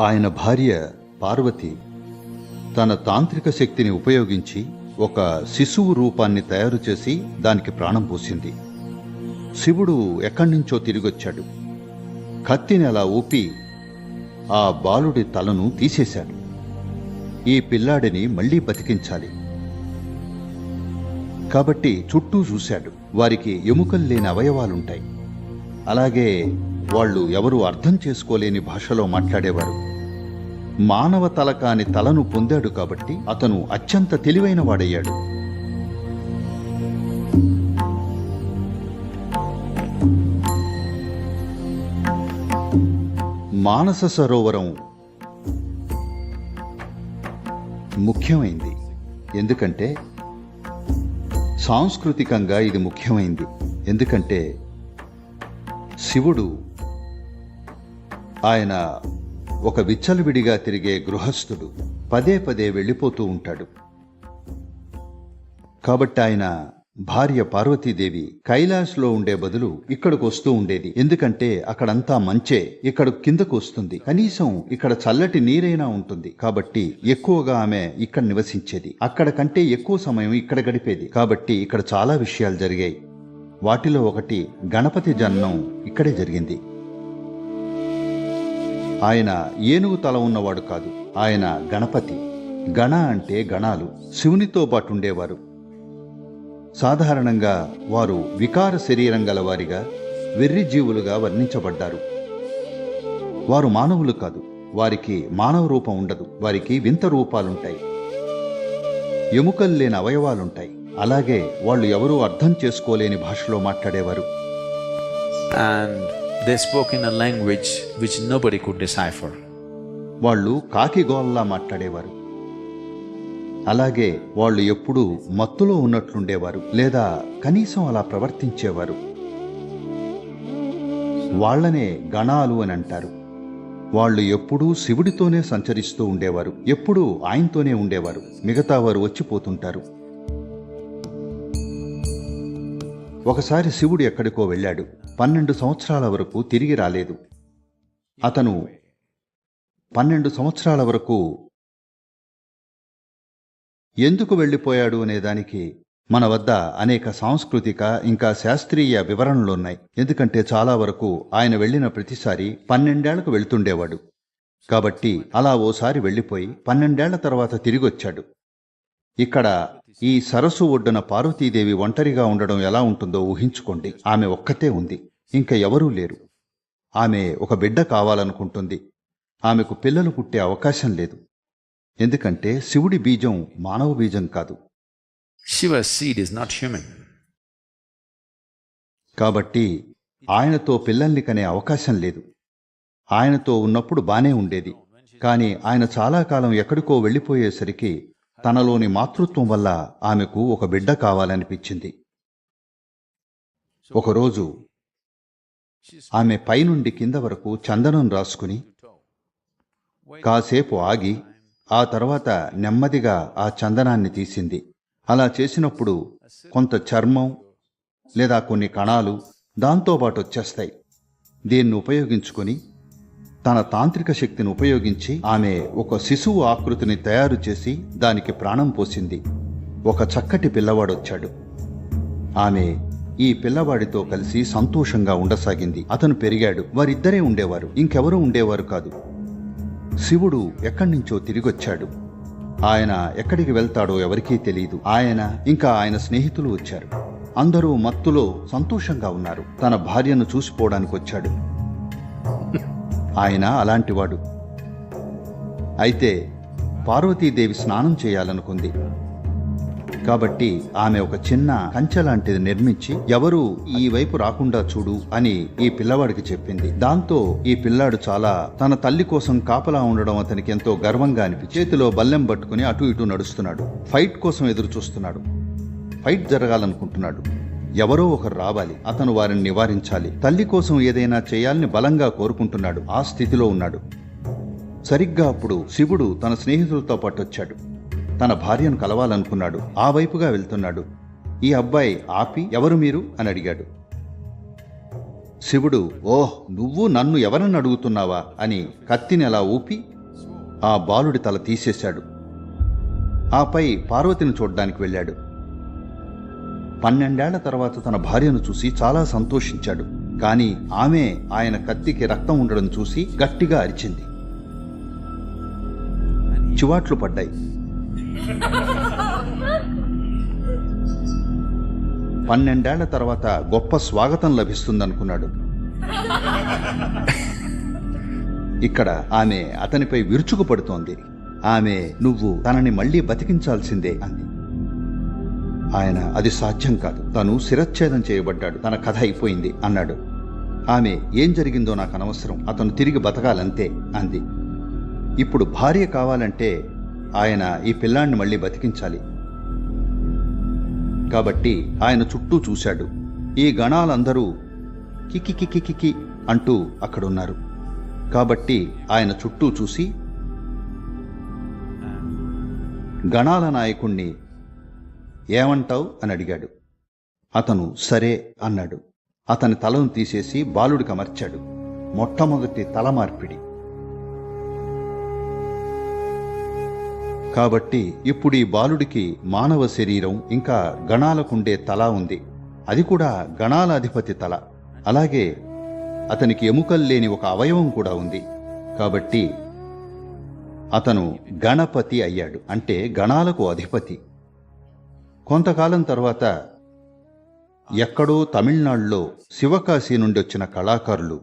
ఆయన భార్య పార్వతి తన తాంత్రిక శక్తిని ఉపయోగించి ఒక శిశువు రూపాన్ని తయారు చేసి దానికి ప్రాణం పోసింది. శివుడు ఎక్కడ్నుంచో తిరిగొచ్చాడు. కత్తిని అలా ఊపి ఆ బాలుడి తలను తీసేశాడు. ఈ పిల్లాడిని మళ్లీ బతికించాలి కాబట్టి చుట్టూ చూశాడు. వారికి ఎముకలు లేని అవయవాలుంటాయి. అలాగే వాళ్ళు ఎవరూ అర్థం చేసుకోలేని భాషలో మాట్లాడేవారు. మానవ తల కాని తలను పొందాడు కాబట్టి అతను అత్యంత తెలివైన వాడయ్యాడు. మానస సరోవరం ముఖ్యమైంది. ఎందుకంటే సాంస్కృతికంగా ఇది ముఖ్యమైంది. ఎందుకంటే శివుడు ఆయన ఒక విచ్చలవిడిగా తిరిగే గృహస్థుడు. పదే పదే వెళ్ళిపోతూ ఉంటాడు. కాబట్టి ఆయన భార్య పార్వతీదేవి కైలాస్లో ఉండే బదులు ఇక్కడికి వస్తూ ఉండేది. ఎందుకంటే అక్కడంతా మంచే, ఇక్కడ కిందకు వస్తుంది. కనీసం ఇక్కడ చల్లటి నీరైనా ఉంటుంది. కాబట్టి ఎక్కువగా ఆమె ఇక్కడ నివసించేది. అక్కడ కంటే ఎక్కువ సమయం ఇక్కడ గడిపేది. కాబట్టి ఇక్కడ చాలా విషయాలు జరిగాయి. వాటిలో ఒకటి గణపతి జననం ఇక్కడే జరిగింది. ఆయన ఏనుగు తల ఉన్నవాడు కాదు. ఆయన గణపతి. గణ అంటే గణాలు. శివునితో పాటు ఉండేవారు. సాధారణంగా వారు వికార శరీరం గలవారిగా, వెర్రి జీవులుగా వర్ణించబడ్డారు. వారు మానవులు కాదు. వారికి మానవ రూపం ఉండదు. వారికి వింత రూపాలుంటాయి. ఎముకలు లేని అవయవాలుంటాయి. అలాగే వాళ్ళు ఎవరూ అర్థం చేసుకోలేని భాషలో మాట్లాడేవారు. And they spoke in a language which nobody could decipher. వాళ్ళు కాకిగోల్లా మాట్లాడేవారు. అలాగే వాళ్ళు ఎప్పుడూ మత్తులో ఉన్నట్లుండేవారు, లేదా కనీసం అలా ప్రవర్తించేవారు. వాళ్లనే గణాలు అని అంటారు. వాళ్ళు ఎప్పుడూ శివుడితోనే సంచరిస్తూ ఉండేవారు. ఎప్పుడూ ఆయనతోనే ఉండేవారు. మిగతా వారు వచ్చిపోతుంటారు. ఒకసారి శివుడు ఎక్కడికో వెళ్ళాడు. 12 సంవత్సరాల వరకు తిరిగి రాలేదు. అతను 12 సంవత్సరాల వరకు ఎందుకు వెళ్ళిపోయాడు అనేదానికి మన వద్ద అనేక సాంస్కృతిక ఇంకా శాస్త్రీయ వివరణలున్నాయి. ఎందుకంటే చాలా వరకు ఆయన వెళ్ళిన ప్రతిసారి 12 ఏళ్లకు వెళ్తుండేవాడు. కాబట్టి అలా ఓసారి వెళ్ళిపోయి 12 ఏళ్ల తర్వాత తిరిగొచ్చాడు. ఇక్కడ ఈ సరస్సు ఒడ్డున పార్వతీదేవి ఒంటరిగా ఉండడం ఎలా ఉంటుందో ఊహించుకోండి. ఆమె ఒక్కతే ఉంది. ఇంకా ఎవరూ లేరు. ఆమె ఒక బిడ్డ కావాలనుకుంటుంది. ఆమెకు పిల్లలు పుట్టే అవకాశం లేదు. ఎందుకంటే శివుడి బీజం మానవ బీజం కాదు. Shiva's seed is not human. కాబట్టి ఆయనతో పిల్లల్ని కనే అవకాశం లేదు. ఆయనతో ఉన్నప్పుడు బానే ఉండేది. కానీ ఆయన చాలా కాలం ఎక్కడికో వెళ్ళిపోయేసరికి తనలోని మాతృత్వం వల్ల ఆమెకు ఒక బిడ్డ కావాలనిపించింది. ఒకరోజు ఆమె పైనుండి కింద వరకు చందనం రాసుకుని కాసేపు ఆగి ఆ తర్వాత నెమ్మదిగా ఆ చందనాన్ని తీసింది. అలా చేసినప్పుడు కొంత చర్మం లేదా కొన్ని కణాలు దాంతోపాటు వచ్చేస్తాయి. దీన్ని ఉపయోగించుకొని తన తాంత్రిక శక్తిని ఉపయోగించి ఆమె ఒక శిశువు ఆకృతిని తయారు చేసి దానికి ప్రాణం పోసింది. ఒక చక్కటి పిల్లవాడొచ్చాడు. ఆమె ఈ పిల్లవాడితో కలిసి సంతోషంగా ఉండసాగింది. అతను పెరిగాడు. వారిద్దరే ఉండేవారు. ఇంకెవరూ ఉండేవారు కాదు. శివుడు ఎక్కడ్నుంచో తిరిగొచ్చాడు. ఆయన ఎక్కడికి వెళ్తాడో ఎవరికీ తెలియదు. ఆయన ఇంకా ఆయన స్నేహితులు వచ్చారు. అందరూ మత్తులో సంతోషంగా ఉన్నారు. తన భార్యను చూసిపోవడానికి వచ్చాడు. ఆయన అలాంటివాడు. అయితే పార్వతీదేవి స్నానం చేయాలనుకుంది. కాబట్టి ఆమె ఒక చిన్న కంచె లాంటిది నిర్మించి ఎవరూ ఈ వైపు రాకుండా చూడు అని ఈ పిల్లవాడికి చెప్పింది. దాంతో ఈ పిల్లాడు చాలా తన తల్లి కోసం కాపలా ఉండడం అతనికి ఎంతో గర్వంగా అనిపించి చేతిలో బల్లెం పట్టుకుని అటు ఇటు నడుస్తున్నాడు. ఫైట్ కోసం ఎదురు చూస్తున్నాడు. ఫైట్ జరగాలనుకుంటున్నాడు. ఎవరో ఒకరు రావాలి. అతను వారిని నివారించాలి. తల్లి కోసం ఏదైనా చేయాలని బలంగా కోరుకుంటున్నాడు. ఆ స్థితిలో ఉన్నాడు. సరిగ్గా అప్పుడు శివుడు తన స్నేహితులతో పాటు వచ్చాడు. తన భార్యను కలవాలనుకున్నాడు. ఆ వైపుగా వెళ్తున్నాడు. ఈ అబ్బాయి ఆపి ఎవరు మీరు అని అడిగాడు. శివుడు, ఓహ్, నువ్వు నన్ను ఎవరని అడుగుతున్నావా అని కత్తిని అలా ఊపి ఆ బాలుడి తల తీసేశాడు. ఆపై పార్వతిని చూడ్డానికి వెళ్ళాడు. 12 ఏళ్ల తర్వాత తన భార్యను చూసి చాలా సంతోషించాడు. కాని ఆమె ఆయన కత్తికి రక్తం ఉండడం చూసి గట్టిగా అరిచింది. చివాట్లు పడ్డాయి. 12 ఏళ్ల తర్వాత గొప్ప స్వాగతం లభిస్తుందనుకున్నాడు. ఇక్కడ ఆమె అతనిపై విరుచుకుపడుతోంది. ఆమె, నువ్వు తనని మళ్లీ బతికించాల్సిందే అంది. ఆయన, అది సాధ్యం కాదు, తను శిరచ్ఛేదం చేయబడ్డాడు, తన కథ అయిపోయింది అన్నాడు. ఆమె, ఏం జరిగిందో నాకు అనవసరం, అతను తిరిగి బతకాలంతే అంది. ఇప్పుడు భార్య కావాలంటే ఆయన ఈ పిల్లాన్ని మళ్లీ బతికించాలి. కాబట్టి ఆయన చుట్టూ చూశాడు. ఈ గణాలందరూ కికికికికి అంటూ అక్కడున్నారు. కాబట్టి ఆయన చుట్టూ చూసి గణాల నాయకుణ్ణి, ఏమంటావు అని అడిగాడు. అతను సరే అన్నాడు. అతని తలను తీసేసి బాలుడికి అమర్చాడు. మొట్టమొదటి తల మార్పిడి. కాబట్టి ఇప్పుడు ఈ బాలుడికి మానవ శరీరం ఇంకా గణాలకుండే తల ఉంది. అది కూడా గణాల అధిపతి తల. అలాగే అతనికి ఎముకల్లేని ఒక అవయవం కూడా ఉంది. కాబట్టి అతను గణపతి అయ్యాడు, అంటే గణాలకు అధిపతి. కొంతకాలం తర్వాత ఎక్కడో తమిళనాడులో శివకాశి నుండి వచ్చిన కళాకారులు,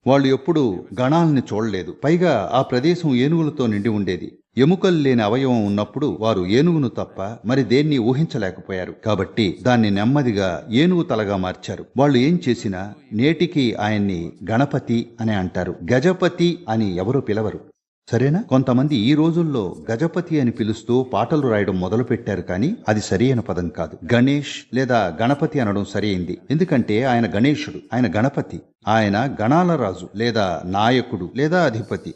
వాళ్ళు ఎప్పుడూ గణాల్ని చూడలేదు. పైగా ఆ ప్రదేశం ఏనుగులతో నిండి ఉండేది. ఎముకలు లేని అవయవం ఉన్నప్పుడు వారు ఏనుగును తప్ప మరి దేన్ని ఊహించలేకపోయారు. కాబట్టి దాన్ని నెమ్మదిగా ఏనుగు తలగా మార్చారు. వాళ్ళు ఏం చేసినా నేటికి ఆయన్ని గణపతి అనే అంటారు. గజపతి అని ఎవరూ పిలవరు. సరేనా? కొంతమంది ఈ రోజుల్లో గజపతి అని పిలుస్తూ పాటలు రాయడం మొదలుపెట్టారు. కానీ అది సరియైన పదం కాదు. గణేష్ లేదా గణపతి అనడం సరైంది. ఎందుకంటే ఆయన గణేశుడు, ఆయన గణపతి, ఆయన గణాల రాజు లేదా నాయకుడు లేదా అధిపతి.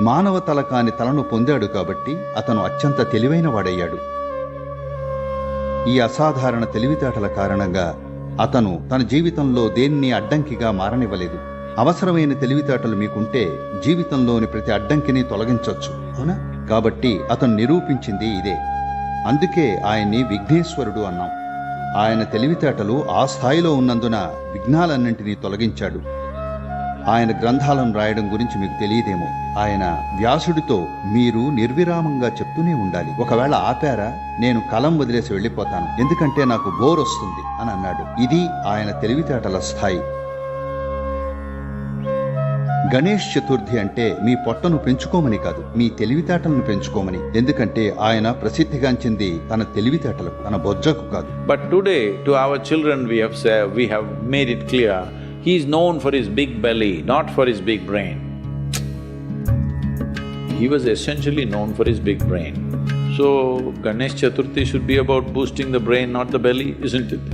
మానవ తల కాని తలను పొందాడు కాబట్టి అతను అత్యంత తెలివైన వాడయ్యాడు. ఈ అసాధారణ తెలివితేటల కారణంగా అతను తన జీవితంలో దేన్ని అడ్డంకిగా మారనివ్వలేదు. అవసరమైన తెలివితేటలు మీకుంటే జీవితంలోని ప్రతి అడ్డంకిని తొలగించవచ్చు, అవునా? కాబట్టి అతను నిరూపించింది ఇదే. అందుకే ఆయన్ని విఘ్నేశ్వరుడు అన్నాం. ఆయన తెలివితేటలు ఆ స్థాయిలో ఉన్నందున విఘ్నాలన్నింటినీ తొలగించాడు. ఆయన గ్రంథాలను రాయడం గురించి మీకు తెలియదేమో. ఆయన వ్యాసుడితో మీరు నిర్విరామంగా చెప్తూనే ఉండాలి. ఒకవేళ ఆపారా, నేను కలం వదిలేసి వెళ్ళిపోతాను, ఎందుకంటే నాకు బోర్ వస్తుంది అని అన్నాడు. ఇది ఆయన తెలివితేటల స్థాయి. గణేష్ చతుర్థి అంటే మీ పొట్టను పెంచుకోమని కాదు, మీ తెలివితేటలను పెంచుకోమని. ఎందుకంటే ఆయన ప్రసిద్ధిగాంచింది తన తెలివితేటలకు, తన బొజ్జకు కాదు. But today, to our children we have made it clear, he is known for his big belly, not for his big brain. He was essentially known for his big brain. So, Ganesh Chaturthi should be about boosting the brain, not the belly, isn't it?